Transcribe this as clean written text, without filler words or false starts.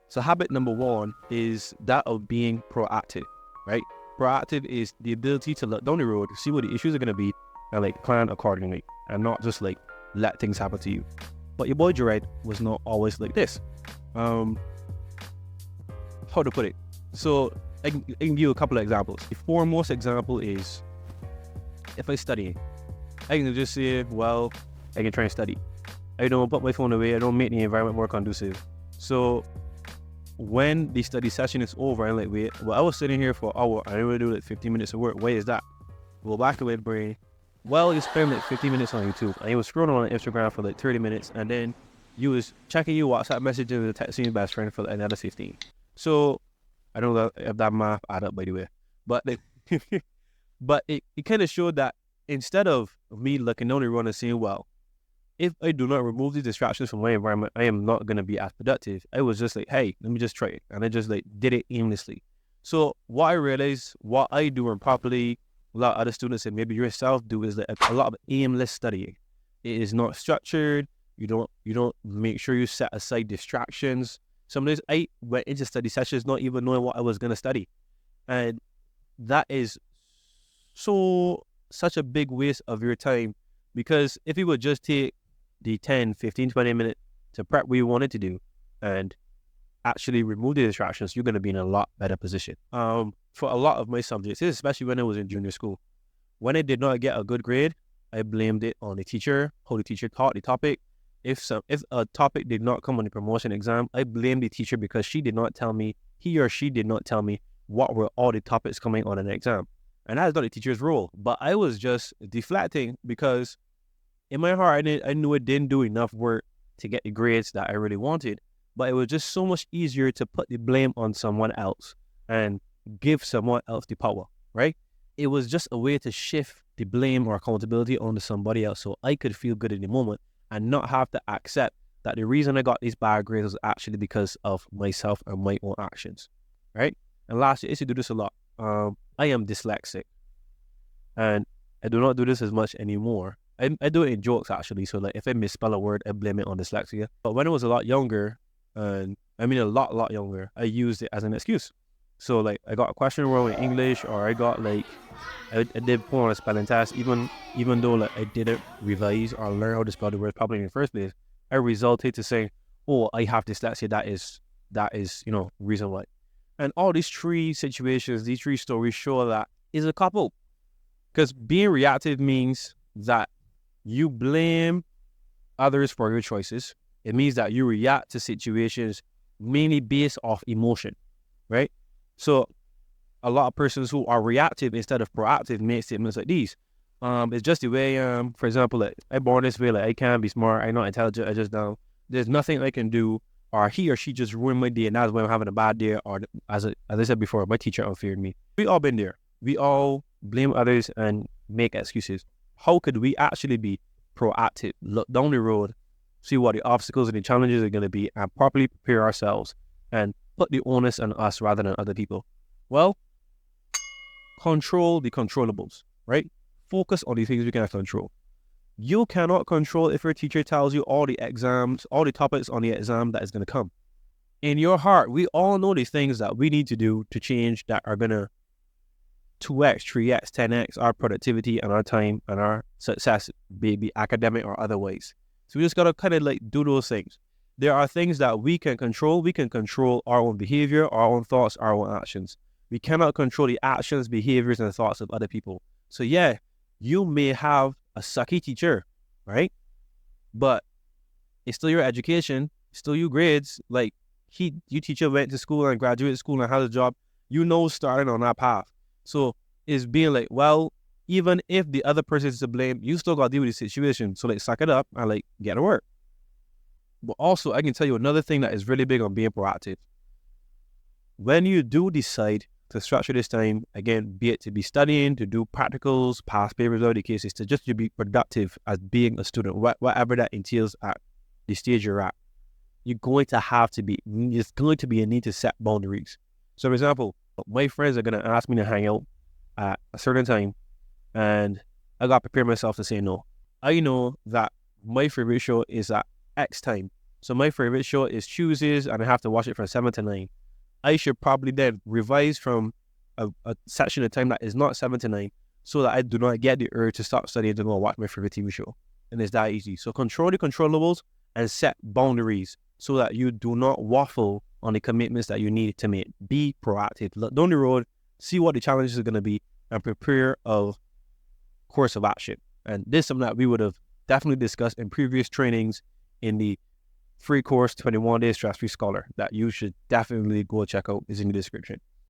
So habit number one is that of being proactive, right? Proactive is the ability to look down the road, see what the issues are going to be, and like plan accordingly, and not just like let things happen to you. But your boy Jared was not always like this. How to put it? So I can give you a couple of examples. The foremost example is if I study, I can just say, well, I can try and study. I don't put my phone away. I don't make the environment more conducive. So when the study session is over, I'm like, wait, well, I was sitting here for an hour. I only do like 15 minutes of work. Why is that? Well, back away, brain. Well, you spend like 15 minutes on YouTube, and you was scrolling on Instagram for like 30 minutes, and then you was checking your WhatsApp messages and texting your best friend for like another 15. So I don't know if that math add up, by the way, but like, but it kind of showed that instead of me looking down the road and saying, well, if I do not remove these distractions from my environment, I am not going to be as productive. I was just like, hey, let me just try it. And I just like did it aimlessly. So what I realized, what I do improperly, a lot of other students and maybe yourself do is like a lot of aimless studying. It is not structured. You don't make sure you set aside distractions. Some days I went into study sessions not even knowing what I was going to study. And that is such a big waste of your time, because if you would just take the 10, 15, 20 minutes to prep what you wanted to do and actually remove the distractions, you're going to be in a lot better position. For a lot of my subjects, especially when I was in junior school, when I did not get a good grade, I blamed it on the teacher, how the teacher taught the topic. If a topic did not come on the promotion exam, I blamed the teacher because he or she did not tell me what were all the topics coming on an exam. And that's not the teacher's role. But I was just deflecting because in my heart, I knew I didn't do enough work to get the grades that I really wanted. But it was just so much easier to put the blame on someone else and give someone else the power, right? It was just a way to shift the blame or accountability onto somebody else so I could feel good in the moment and not have to accept that the reason I got these bad grades was actually because of myself and my own actions, right? And lastly, I used to do this a lot. I am dyslexic, and I do not do this as much anymore. I do it in jokes, actually. So like if I misspell a word, I blame it on dyslexia. But when I was a lot younger, and I mean a lot younger, I used it as an excuse. So like I got a question wrong in English, or I got like I did poor on a spelling test, even though like I didn't revise or learn how to spell the word properly in the first place. I resulted to saying, oh, I have dyslexia. That is reason why. And all these three situations, these three stories show that is a couple. Because being reactive means that you blame others for your choices. It means that you react to situations mainly based off emotion, right? So a lot of persons who are reactive instead of proactive make statements like these. It's just the way, for example, like, I born this way, like I can't be smart, I'm not intelligent, I just don't. There's nothing I can do, or he or she just ruined my day and that's why I'm having a bad day, or as I said before, my teacher unfaired me. We all been there. We all blame others and make excuses. How could we actually be proactive, look down the road, see what the obstacles and the challenges are going to be, and properly prepare ourselves and put the onus on us rather than other people? Well, control the controllables, right? Focus on the things we can control. You cannot control if your teacher tells you all the topics on the exam that is going to come. In your heart, we all know these things that we need to do to change that are going to 2x, 3x, 10x our productivity and our time and our success, be academic or otherwise. So we just got to kind of like do those things. There are things that we can control. We can control our own behavior, our own thoughts, our own actions. We cannot control the actions, behaviors, and thoughts of other people. So yeah, you may have a sucky teacher, right? But it's still your education, still your grades. Like your teacher went to school and graduated school and has a job, starting on that path. So it's being like, well, even if the other person is to blame, you still got to deal with the situation. So like suck it up and like get to work. But also I can tell you another thing that is really big on being proactive. When you do decide to structure this time, again, be it to be studying, to do practicals, pass papers, whatever the case is, just to be productive as being a student, whatever that entails at the stage you're at, there's going to be a need to set boundaries. So for example, my friends are going to ask me to hang out at a certain time, and I got to prepare myself to say no. I know that my favorite show is at X time, So my favorite show is Chooses, and I have to watch it from 7 to 9. I should probably then revise from a section of time that is not 7 to 9 so that I do not get the urge to stop studying to go and watch my favorite TV show. And it's that easy. So control the controllables and set boundaries so that you do not waffle on the commitments that you need to make. Be proactive. Look down the road, see what the challenges are going to be, and prepare a course of action. And this is something that we would have definitely discussed in previous trainings in the free course 21 Days Stress Free Scholar that you should definitely go check out. Is in the description.